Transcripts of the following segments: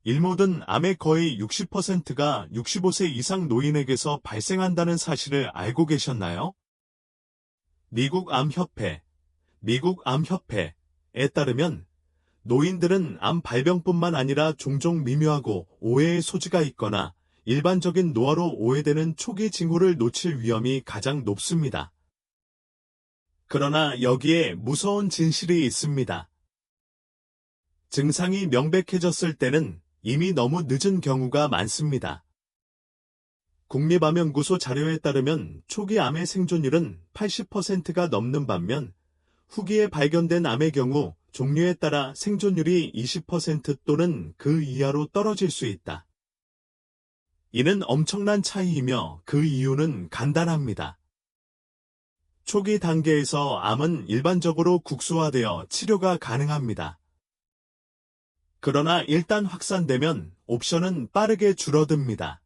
일모든 암의 거의 60%가 65세 이상 노인에게서 발생한다는 사실을 알고 계셨나요? 미국 암협회에 따르면 노인들은 암 발병뿐만 아니라 종종 미묘하고 오해의 소지가 있거나 일반적인 노화로 오해되는 초기 징후를 놓칠 위험이 가장 높습니다. 그러나 여기에 무서운 진실이 있습니다. 증상이 명백해졌을 때는 이미 너무 늦은 경우가 많습니다. 국립암연구소 자료에 따르면 초기 암의 생존율은 80%가 넘는 반면 후기에 발견된 암의 경우 종류에 따라 생존율이 20% 또는 그 이하로 떨어질 수 있다. 이는 엄청난 차이이며 그 이유는 간단합니다. 초기 단계에서 암은 일반적으로 국소화되어 치료가 가능합니다. 그러나 일단 확산되면 옵션은 빠르게 줄어듭니다.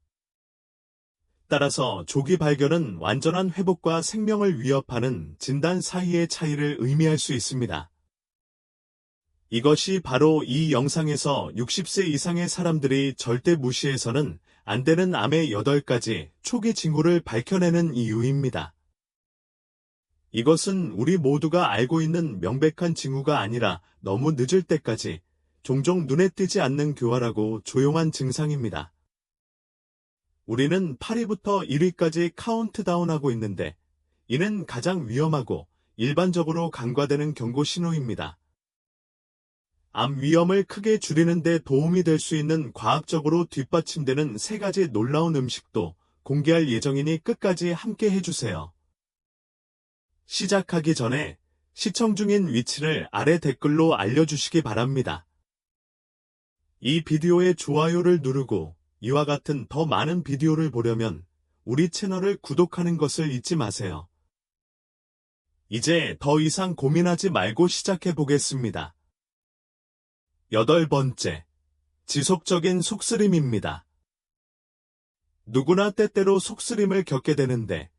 따라서 조기 발견은 완전한 회복과 생명을 위협하는 진단 사이의 차이를 의미할 수 있습니다. 이것이 바로 이 영상에서 60세 이상의 사람들이 절대 무시해서는 안 되는 암의 8가지 초기 징후를 밝혀내는 이유입니다. 이것은 우리 모두가 알고 있는 명백한 징후가 아니라 너무 늦을 때까지 종종 눈에 띄지 않는 교활하고 조용한 증상입니다. 우리는 8위부터 1위까지 카운트다운하고 있는데 이는 가장 위험하고 일반적으로 간과되는 경고 신호입니다. 암 위험을 크게 줄이는 데 도움이 될 수 있는 과학적으로 뒷받침되는 3가지 놀라운 음식도 공개할 예정이니 끝까지 함께 해주세요. 시작하기 전에 시청 중인 위치를 아래 댓글로 알려주시기 바랍니다. 이 비디오에 좋아요를 누르고 이와 같은 더 많은 비디오를 보려면 우리 채널을 구독하는 것을 잊지 마세요. 이제 더 이상 고민하지 말고 시작해 보겠습니다. 8번째, 지속적인 속쓰림입니다. 누구나 때때로 속쓰림을 겪게 되는데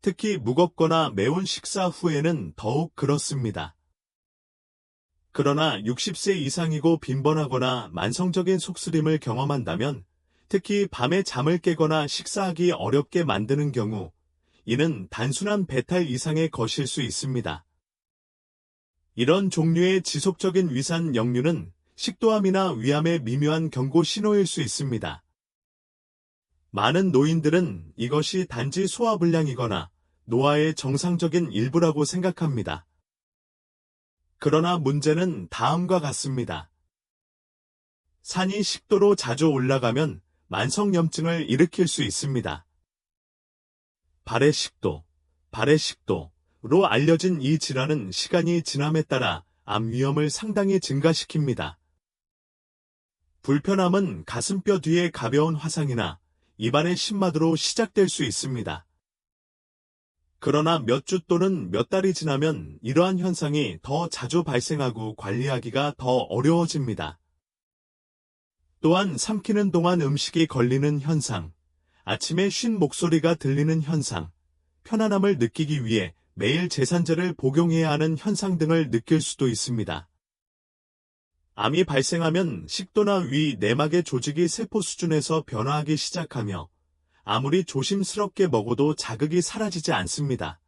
특히 무겁거나 매운 식사 후에는 더욱 그렇습니다. 그러나 60세 이상이고 빈번하거나 만성적인 속쓰림을 경험한다면 특히 밤에 잠을 깨거나 식사하기 어렵게 만드는 경우 이는 단순한 배탈 이상의 것일 수 있습니다. 이런 종류의 지속적인 위산 역류는 식도암이나 위암의 미묘한 경고 신호일 수 있습니다. 많은 노인들은 이것이 단지 소화불량이거나 노화의 정상적인 일부라고 생각합니다. 그러나 문제는 다음과 같습니다. 산이 식도로 자주 올라가면 만성염증을 일으킬 수 있습니다. 발해식도로 알려진 이 질환은 시간이 지남에 따라 암 위험을 상당히 증가시킵니다. 불편함은 가슴뼈 뒤의 가벼운 화상이나 입안의 신마디로 시작될 수 있습니다. 그러나 몇 주 또는 몇 달이 지나면 이러한 현상이 더 자주 발생하고 관리하기가 더 어려워집니다. 또한 삼키는 동안 음식이 걸리는 현상, 아침에 쉰 목소리가 들리는 현상, 편안함을 느끼기 위해 매일 제산제를 복용해야 하는 현상 등을 느낄 수도 있습니다. 암이 발생하면 식도나 위 내막의 조직이 세포 수준에서 변화하기 시작하며 아무리 조심스럽게 먹어도 자극이 사라지지 않습니다.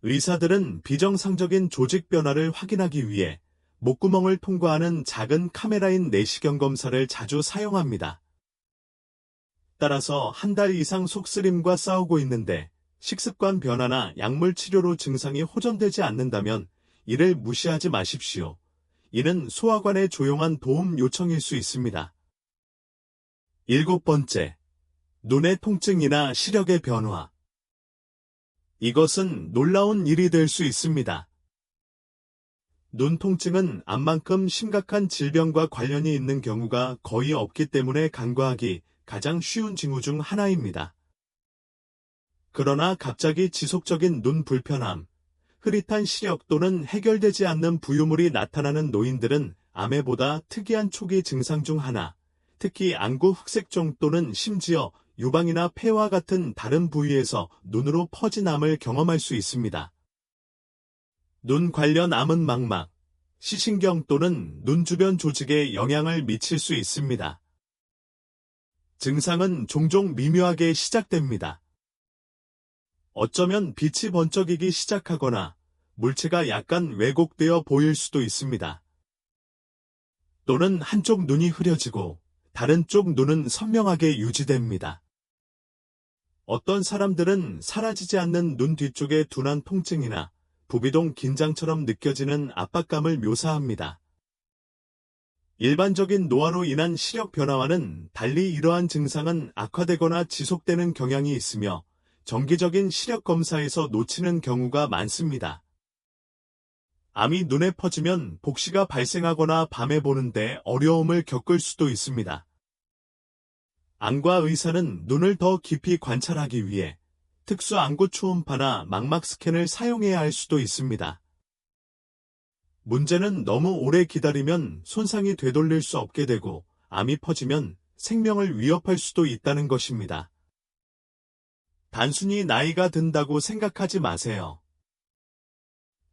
의사들은 비정상적인 조직 변화를 확인하기 위해 목구멍을 통과하는 작은 카메라인 내시경 검사를 자주 사용합니다. 따라서 한 달 이상 속쓰림과 싸우고 있는데 식습관 변화나 약물 치료로 증상이 호전되지 않는다면 이를 무시하지 마십시오. 이는 소화관의 조용한 도움 요청일 수 있습니다. 7번째, 눈의 통증이나 시력의 변화. 이것은 놀라운 일이 될 수 있습니다. 눈 통증은 암만큼 심각한 질병과 관련이 있는 경우가 거의 없기 때문에 간과하기 가장 쉬운 징후 중 하나입니다. 그러나 갑자기 지속적인 눈 불편함, 흐릿한 시력 또는 해결되지 않는 부유물이 나타나는 노인들은 암의 보다 특이한 초기 증상 중 하나, 특히 안구 흑색종 또는 심지어 유방이나 폐와 같은 다른 부위에서 눈으로 퍼진 암을 경험할 수 있습니다. 눈 관련 암은 망막, 시신경 또는 눈 주변 조직에 영향을 미칠 수 있습니다. 증상은 종종 미묘하게 시작됩니다. 어쩌면 빛이 번쩍이기 시작하거나 물체가 약간 왜곡되어 보일 수도 있습니다. 또는 한쪽 눈이 흐려지고 다른 쪽 눈은 선명하게 유지됩니다. 어떤 사람들은 사라지지 않는 눈 뒤쪽의 둔한 통증이나 부비동 긴장처럼 느껴지는 압박감을 묘사합니다. 일반적인 노화로 인한 시력 변화와는 달리 이러한 증상은 악화되거나 지속되는 경향이 있으며 정기적인 시력 검사에서 놓치는 경우가 많습니다. 암이 눈에 퍼지면 복시가 발생하거나 밤에 보는데 어려움을 겪을 수도 있습니다. 안과 의사는 눈을 더 깊이 관찰하기 위해 특수 안구 초음파나 망막 스캔을 사용해야 할 수도 있습니다. 문제는 너무 오래 기다리면 손상이 되돌릴 수 없게 되고 암이 퍼지면 생명을 위협할 수도 있다는 것입니다. 단순히 나이가 든다고 생각하지 마세요.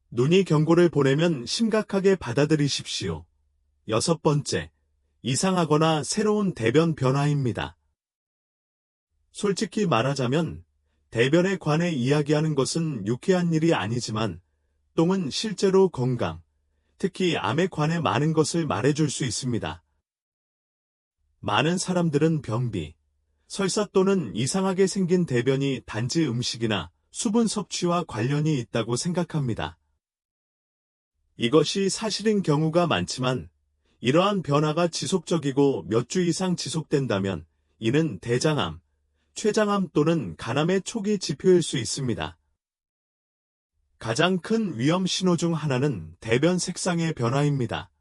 눈이 경고를 보내면 심각하게 받아들이십시오. 6번째, 이상하거나 새로운 대변 변화입니다. 솔직히 말하자면 대변에 관해 이야기하는 것은 유쾌한 일이 아니지만 똥은 실제로 건강, 특히 암에 관해 많은 것을 말해줄 수 있습니다. 많은 사람들은 변비, 설사 또는 이상하게 생긴 대변이 단지 음식이나 수분 섭취와 관련이 있다고 생각합니다. 이것이 사실인 경우가 많지만 이러한 변화가 지속적이고 몇 주 이상 지속된다면 이는 대장암, 췌장암 또는 간암의 초기 지표일 수 있습니다. 가장 큰 위험 신호 중 하나는 대변 색상의 변화입니다.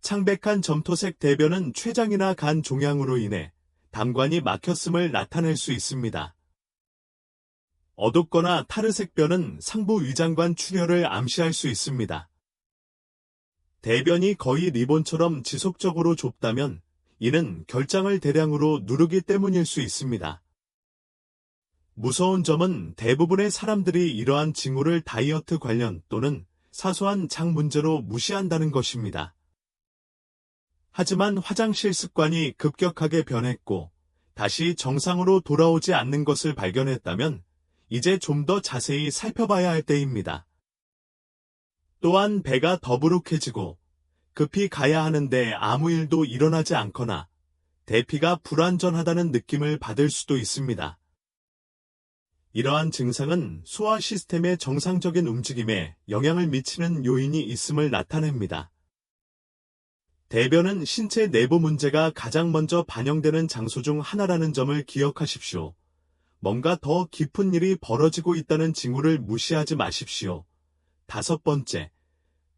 창백한 점토색 대변은 췌장이나 간 종양으로 인해 담관이 막혔음을 나타낼 수 있습니다. 어둡거나 타르색 변은 상부 위장관 출혈을 암시할 수 있습니다. 대변이 거의 리본처럼 지속적으로 좁다면 이는 결장을 대량으로 누르기 때문일 수 있습니다. 무서운 점은 대부분의 사람들이 이러한 징후를 다이어트 관련 또는 사소한 장 문제로 무시한다는 것입니다. 하지만 화장실 습관이 급격하게 변했고 다시 정상으로 돌아오지 않는 것을 발견했다면 이제 좀 더 자세히 살펴봐야 할 때입니다. 또한 배가 더부룩해지고 급히 가야 하는데 아무 일도 일어나지 않거나 대피가 불완전하다는 느낌을 받을 수도 있습니다. 이러한 증상은 소화 시스템의 정상적인 움직임에 영향을 미치는 요인이 있음을 나타냅니다. 대변은 신체 내부 문제가 가장 먼저 반영되는 장소 중 하나라는 점을 기억하십시오. 뭔가 더 깊은 일이 벌어지고 있다는 징후를 무시하지 마십시오. 5번째,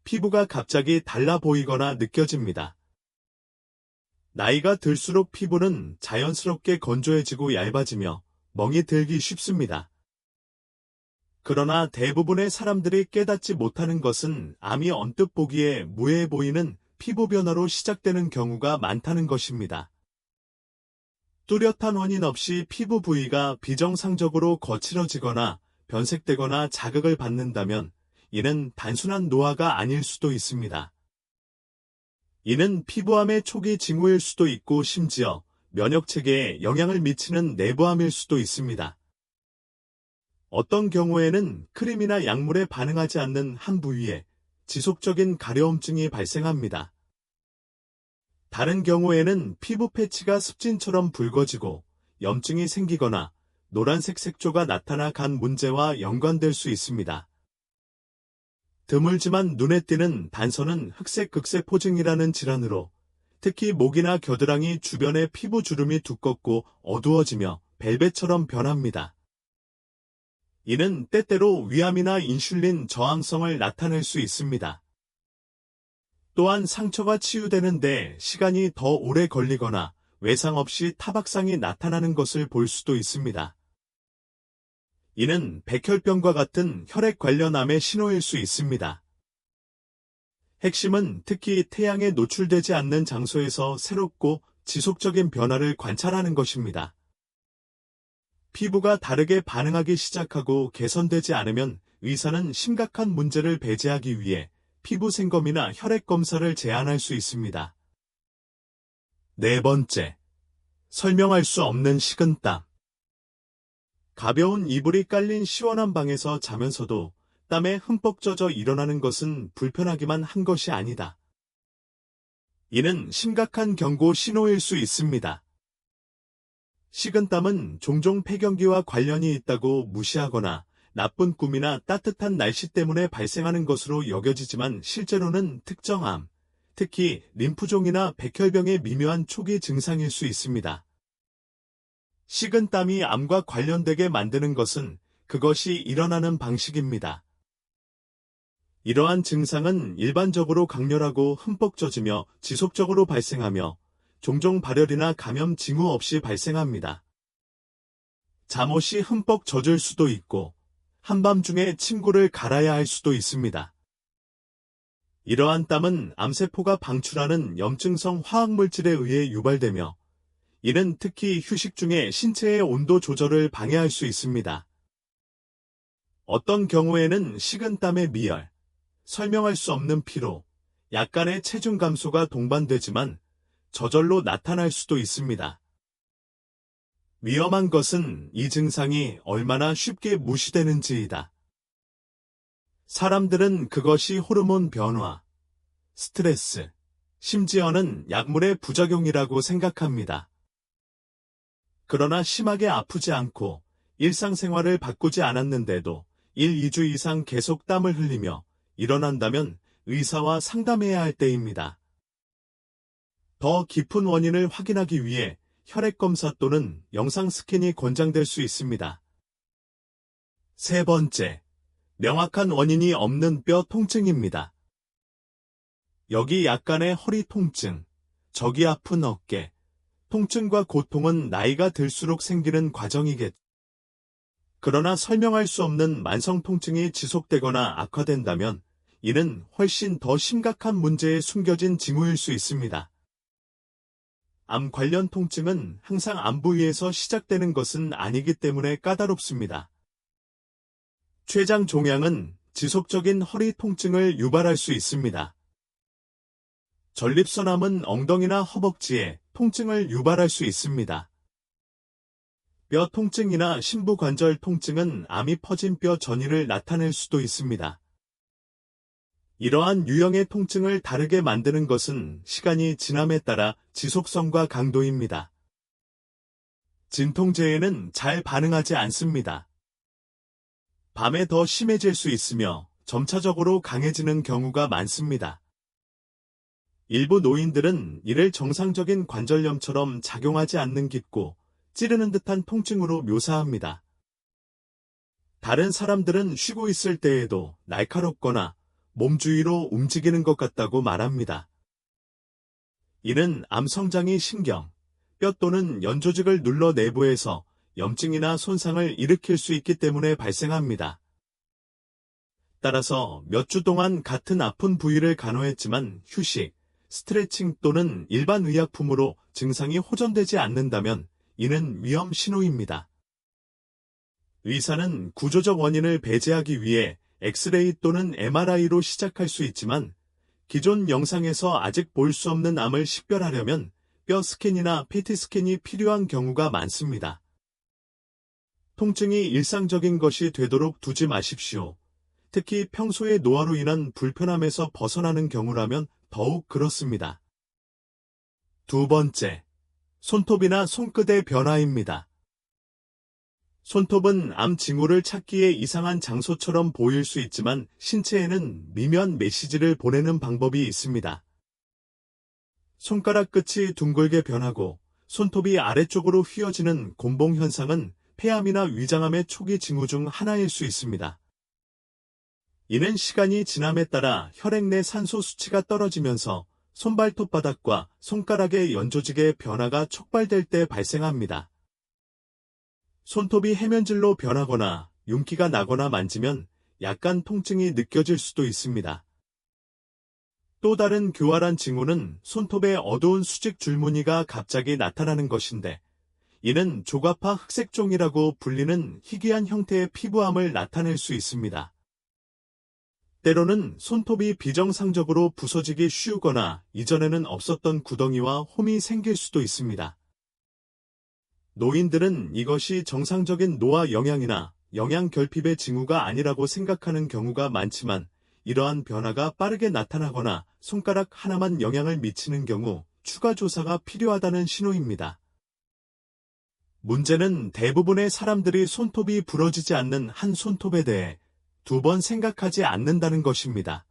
피부가 갑자기 달라 보이거나 느껴집니다. 나이가 들수록 피부는 자연스럽게 건조해지고 얇아지며 멍이 들기 쉽습니다. 그러나 대부분의 사람들이 깨닫지 못하는 것은 암이 언뜻 보기에 무해해 보이는 피부 변화로 시작되는 경우가 많다는 것입니다. 뚜렷한 원인 없이 피부 부위가 비정상적으로 거칠어지거나 변색되거나 자극을 받는다면 이는 단순한 노화가 아닐 수도 있습니다. 이는 피부암의 초기 징후일 수도 있고 심지어 면역체계에 영향을 미치는 내부암일 수도 있습니다. 어떤 경우에는 크림이나 약물에 반응하지 않는 한 부위에 지속적인 가려움증이 발생합니다. 다른 경우에는 피부 패치가 습진처럼 붉어지고 염증이 생기거나 노란색 색조가 나타나 간 문제와 연관될 수 있습니다. 드물지만 눈에 띄는 단서는 흑색 극세포증이라는 질환으로 특히 목이나 겨드랑이 주변의 피부 주름이 두껍고 어두워지며 벨벳처럼 변합니다. 이는 때때로 위암이나 인슐린 저항성을 나타낼 수 있습니다. 또한 상처가 치유되는데 시간이 더 오래 걸리거나 외상 없이 타박상이 나타나는 것을 볼 수도 있습니다. 이는 백혈병과 같은 혈액 관련 암의 신호일 수 있습니다. 핵심은 특히 태양에 노출되지 않는 장소에서 새롭고 지속적인 변화를 관찰하는 것입니다. 피부가 다르게 반응하기 시작하고 개선되지 않으면 의사는 심각한 문제를 배제하기 위해 피부 생검이나 혈액 검사를 제한할 수 있습니다. 네 번째, 설명할 수 없는 식은땀. 가벼운 이불이 깔린 시원한 방에서 자면서도 땀에 흠뻑 젖어 일어나는 것은 불편하기만 한 것이 아니다. 이는 심각한 경고 신호일 수 있습니다. 식은땀은 종종 폐경기와 관련이 있다고 무시하거나 나쁜 꿈이나 따뜻한 날씨 때문에 발생하는 것으로 여겨지지만 실제로는 특정 암, 특히 림프종이나 백혈병의 미묘한 초기 증상일 수 있습니다. 식은땀이 암과 관련되게 만드는 것은 그것이 일어나는 방식입니다. 이러한 증상은 일반적으로 강렬하고 흠뻑 젖으며 지속적으로 발생하며 종종 발열이나 감염 징후 없이 발생합니다. 잠옷이 흠뻑 젖을 수도 있고 한밤중에 침구를 갈아야 할 수도 있습니다. 이러한 땀은 암세포가 방출하는 염증성 화학물질에 의해 유발되며 이는 특히 휴식 중에 신체의 온도 조절을 방해할 수 있습니다. 어떤 경우에는 식은땀의 미열, 설명할 수 없는 피로, 약간의 체중 감소가 동반되지만 저절로 나타날 수도 있습니다. 위험한 것은 이 증상이 얼마나 쉽게 무시되는지이다. 사람들은 그것이 호르몬 변화, 스트레스, 심지어는 약물의 부작용이라고 생각합니다. 그러나 심하게 아프지 않고 일상생활을 바꾸지 않았는데도 1, 2주 이상 계속 땀을 흘리며 일어난다면 의사와 상담해야 할 때입니다. 더 깊은 원인을 확인하기 위해 혈액검사 또는 영상 스캔이 권장될 수 있습니다. 세 번째, 명확한 원인이 없는 뼈 통증입니다. 여기 약간의 허리 통증, 저기 아픈 어깨, 통증과 고통은 나이가 들수록 생기는 과정이겠죠. 그러나 설명할 수 없는 만성 통증이 지속되거나 악화된다면 이는 훨씬 더 심각한 문제에 숨겨진 징후일 수 있습니다. 암 관련 통증은 항상 암 부위에서 시작되는 것은 아니기 때문에 까다롭습니다. 췌장 종양은 지속적인 허리 통증을 유발할 수 있습니다. 전립선암은 엉덩이나 허벅지에 통증을 유발할 수 있습니다. 뼈 통증이나 심부관절 통증은 암이 퍼진 뼈 전이를 나타낼 수도 있습니다. 이러한 유형의 통증을 다르게 만드는 것은 시간이 지남에 따라 지속성과 강도입니다. 진통제에는 잘 반응하지 않습니다. 밤에 더 심해질 수 있으며 점차적으로 강해지는 경우가 많습니다. 일부 노인들은 이를 정상적인 관절염처럼 작용하지 않는 깊고 찌르는 듯한 통증으로 묘사합니다. 다른 사람들은 쉬고 있을 때에도 날카롭거나 몸 주위로 움직이는 것 같다고 말합니다. 이는 암 성장이 신경, 뼈 또는 연조직을 눌러 내부에서 염증이나 손상을 일으킬 수 있기 때문에 발생합니다. 따라서 몇 주 동안 같은 아픈 부위를 간호했지만 휴식, 스트레칭 또는 일반 의약품으로 증상이 호전되지 않는다면 이는 위험 신호입니다. 의사는 구조적 원인을 배제하기 위해 엑스레이 또는 MRI로 시작할 수 있지만 기존 영상에서 아직 볼 수 없는 암을 식별하려면 뼈 스캔이나 PT 스캔이 필요한 경우가 많습니다. 통증이 일상적인 것이 되도록 두지 마십시오. 특히 평소의 노화로 인한 불편함에서 벗어나는 경우라면 더욱 그렇습니다. 두 번째, 손톱이나 손끝의 변화입니다. 손톱은 암 징후를 찾기에 이상한 장소처럼 보일 수 있지만 신체에는 미묘한 메시지를 보내는 방법이 있습니다. 손가락 끝이 둥글게 변하고 손톱이 아래쪽으로 휘어지는 곤봉 현상은 폐암이나 위장암의 초기 징후 중 하나일 수 있습니다. 이는 시간이 지남에 따라 혈액 내 산소 수치가 떨어지면서 손발톱바닥과 손가락의 연조직의 변화가 촉발될 때 발생합니다. 손톱이 해면질로 변하거나 윤기가 나거나 만지면 약간 통증이 느껴질 수도 있습니다. 또 다른 교활한 징후는 손톱에 어두운 수직 줄무늬가 갑자기 나타나는 것인데 이는 조갑화 흑색종이라고 불리는 희귀한 형태의 피부암을 나타낼 수 있습니다. 때로는 손톱이 비정상적으로 부서지기 쉬우거나 이전에는 없었던 구덩이와 홈이 생길 수도 있습니다. 노인들은 이것이 정상적인 노화 영양이나 영양 결핍의 징후가 아니라고 생각하는 경우가 많지만 이러한 변화가 빠르게 나타나거나 손가락 하나만 영향을 미치는 경우 추가 조사가 필요하다는 신호입니다. 문제는 대부분의 사람들이 손톱이 부러지지 않는 한 손톱에 대해 2번 생각하지 않는다는 것입니다.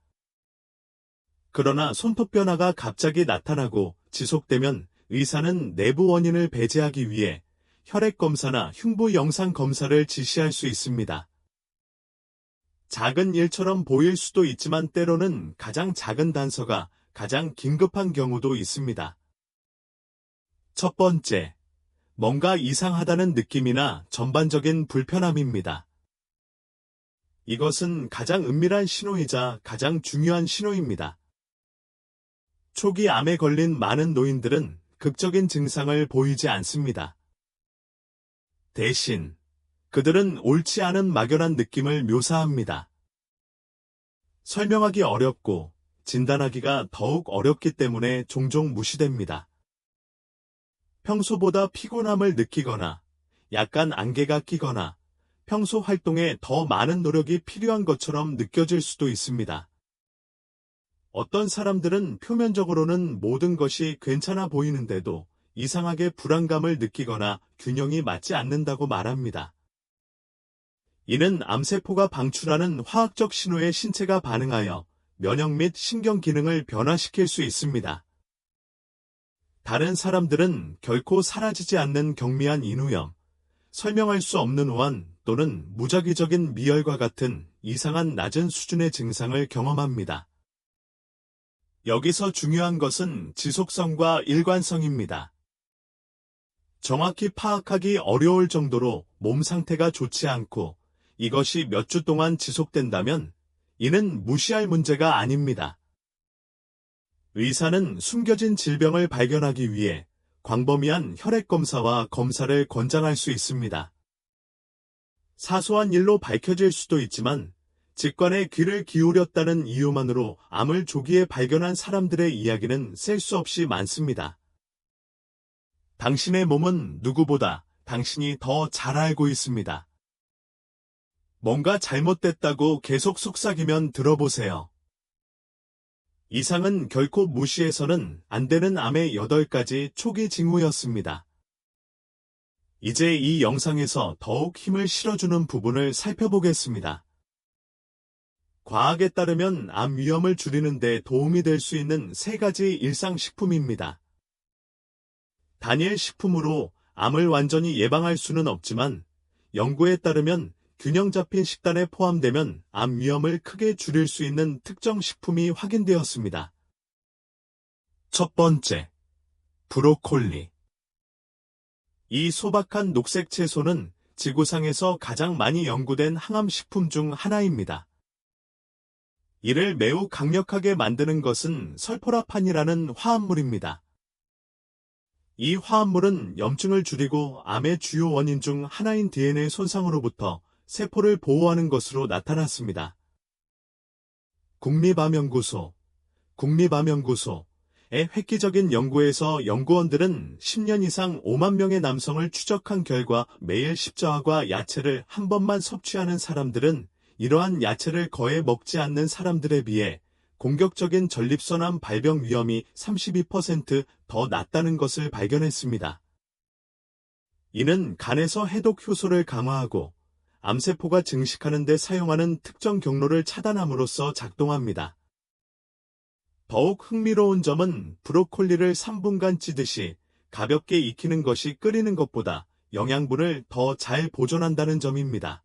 그러나 손톱 변화가 갑자기 나타나고 지속되면 의사는 내부 원인을 배제하기 위해 혈액검사나 흉부 영상 검사를 지시할 수 있습니다. 작은 일처럼 보일 수도 있지만 때로는 가장 작은 단서가 가장 긴급한 경우도 있습니다. 첫 번째, 뭔가 이상하다는 느낌이나 전반적인 불편함입니다. 이것은 가장 은밀한 신호이자 가장 중요한 신호입니다. 초기 암에 걸린 많은 노인들은 극적인 증상을 보이지 않습니다. 대신 그들은 옳지 않은 막연한 느낌을 묘사합니다. 설명하기 어렵고 진단하기가 더욱 어렵기 때문에 종종 무시됩니다. 평소보다 피곤함을 느끼거나 약간 안개가 끼거나 평소 활동에 더 많은 노력이 필요한 것처럼 느껴질 수도 있습니다. 어떤 사람들은 표면적으로는 모든 것이 괜찮아 보이는데도 이상하게 불안감을 느끼거나 균형이 맞지 않는다고 말합니다. 이는 암세포가 방출하는 화학적 신호에 신체가 반응하여 면역 및 신경 기능을 변화시킬 수 있습니다. 다른 사람들은 결코 사라지지 않는 경미한 인후염, 설명할 수 없는 오한 또는 무작위적인 미열과 같은 이상한 낮은 수준의 증상을 경험합니다. 여기서 중요한 것은 지속성과 일관성입니다. 정확히 파악하기 어려울 정도로 몸 상태가 좋지 않고 이것이 몇 주 동안 지속된다면 이는 무시할 문제가 아닙니다. 의사는 숨겨진 질병을 발견하기 위해 광범위한 혈액검사와 검사를 권장할 수 있습니다. 사소한 일로 밝혀질 수도 있지만 직관에 귀를 기울였다는 이유만으로 암을 조기에 발견한 사람들의 이야기는 셀 수 없이 많습니다. 당신의 몸은 누구보다 당신이 더 잘 알고 있습니다. 뭔가 잘못됐다고 계속 속삭이면 들어보세요. 이상은 결코 무시해서는 안 되는 암의 8가지 초기 징후였습니다. 이제 이 영상에서 더욱 힘을 실어주는 부분을 살펴보겠습니다. 과학에 따르면 암 위험을 줄이는 데 도움이 될 수 있는 3가지 일상식품입니다. 단일 식품으로 암을 완전히 예방할 수는 없지만 연구에 따르면 균형 잡힌 식단에 포함되면 암 위험을 크게 줄일 수 있는 특정 식품이 확인되었습니다. 첫 번째, 브로콜리. 이 소박한 녹색 채소는 지구상에서 가장 많이 연구된 항암식품 중 하나입니다. 이를 매우 강력하게 만드는 것은 설포라판이라는 화합물입니다. 이 화합물은 염증을 줄이고 암의 주요 원인 중 하나인 DNA 손상으로부터 세포를 보호하는 것으로 나타났습니다. 국립암연구소의 획기적인 연구에서 연구원들은 10년 이상 5만 명의 남성을 추적한 결과 매일 십자화과 야채를 한 번만 섭취하는 사람들은 이러한 야채를 거의 먹지 않는 사람들에 비해 공격적인 전립선암 발병 위험이 32% 더 낮다는 것을 발견했습니다. 이는 간에서 해독 효소를 강화하고 암세포가 증식하는 데 사용하는 특정 경로를 차단함으로써 작동합니다. 더욱 흥미로운 점은 브로콜리를 3분간 찌듯이 가볍게 익히는 것이 끓이는 것보다 영양분을 더 잘 보존한다는 점입니다.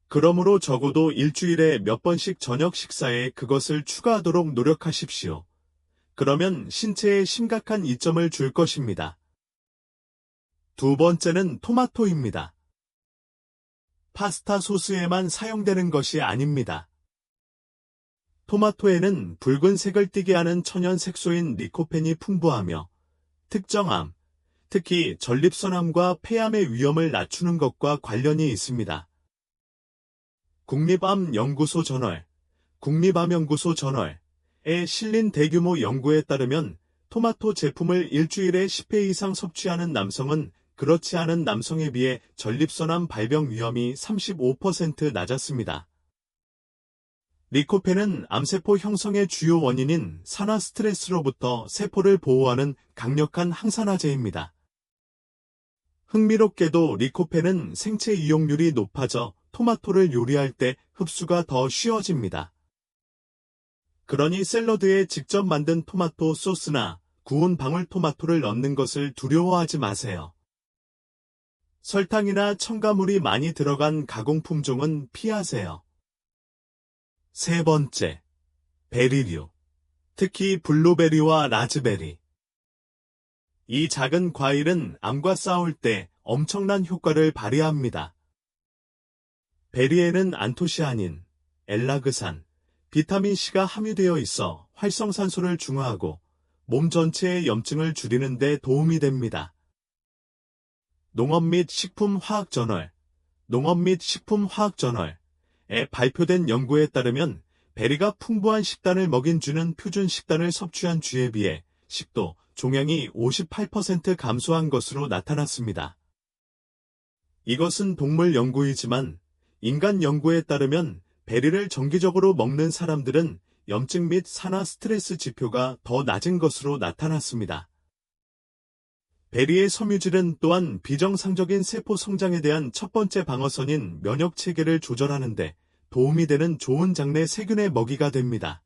그러므로 적어도 일주일에 몇 번씩 저녁 식사에 그것을 추가하도록 노력하십시오. 그러면 신체에 심각한 이점을 줄 것입니다. 두 번째는 토마토입니다. 파스타 소스에만 사용되는 것이 아닙니다. 토마토에는 붉은색을 띠게 하는 천연 색소인 리코펜이 풍부하며 특정 암, 특히 전립선암과 폐암의 위험을 낮추는 것과 관련이 있습니다. 국립암연구소 저널 국립암연구소 저널에 실린 대규모 연구에 따르면 토마토 제품을 일주일에 10회 이상 섭취하는 남성은 그렇지 않은 남성에 비해 전립선암 발병 위험이 35% 낮았습니다. 리코펜은 암세포 형성의 주요 원인인 산화 스트레스로부터 세포를 보호하는 강력한 항산화제입니다. 흥미롭게도 리코펜은 생체 이용률이 높아져 토마토를 요리할 때 흡수가 더 쉬워집니다. 그러니 샐러드에 직접 만든 토마토 소스나 구운 방울토마토를 넣는 것을 두려워하지 마세요. 설탕이나 첨가물이 많이 들어간 가공 품종은 피하세요. 세 번째, 베리류, 특히 블루베리와 라즈베리. 이 작은 과일은 암과 싸울 때 엄청난 효과를 발휘합니다. 베리에는 안토시아닌, 엘라그산, 비타민C가 함유되어 있어 활성산소를 중화하고 몸 전체의 염증을 줄이는 데 도움이 됩니다. 농업 및 식품화학저널, 농업 및 식품화학저널에 발표된 연구에 따르면 베리가 풍부한 식단을 먹인 쥐는 표준 식단을 섭취한 쥐에 비해 식도, 종양이 58% 감소한 것으로 나타났습니다. 이것은 동물 연구이지만 인간 연구에 따르면 베리를 정기적으로 먹는 사람들은 염증 및 산화 스트레스 지표가 더 낮은 것으로 나타났습니다. 베리의 섬유질은 또한 비정상적인 세포 성장에 대한 첫 번째 방어선인 면역 체계를 조절하는 데 도움이 되는 좋은 장내 세균의 먹이가 됩니다.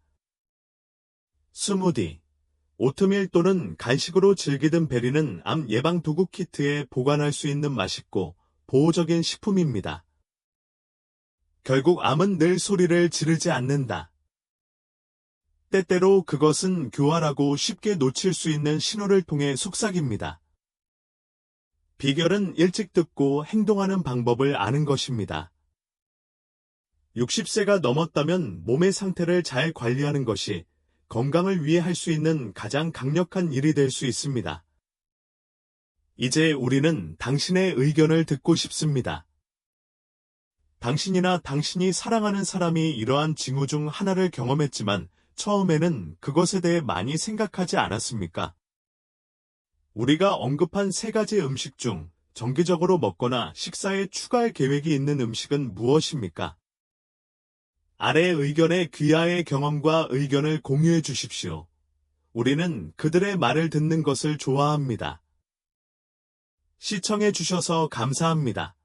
스무디, 오트밀 또는 간식으로 즐기던 베리는 암 예방 도구 키트에 보관할 수 있는 맛있고 보호적인 식품입니다. 결국 암은 늘 소리를 지르지 않는다. 때때로 그것은 교활하고 쉽게 놓칠 수 있는 신호를 통해 속삭입니다. 비결은 일찍 듣고 행동하는 방법을 아는 것입니다. 60세가 넘었다면 몸의 상태를 잘 관리하는 것이 건강을 위해 할 수 있는 가장 강력한 일이 될 수 있습니다. 이제 우리는 당신의 의견을 듣고 싶습니다. 당신이나 당신이 사랑하는 사람이 이러한 징후 중 하나를 경험했지만 처음에는 그것에 대해 많이 생각하지 않았습니까? 우리가 언급한 세 가지 음식 중 정기적으로 먹거나 식사에 추가할 계획이 있는 음식은 무엇입니까? 아래 의견의 귀하의 경험과 의견을 공유해 주십시오. 우리는 그들의 말을 듣는 것을 좋아합니다. 시청해 주셔서 감사합니다.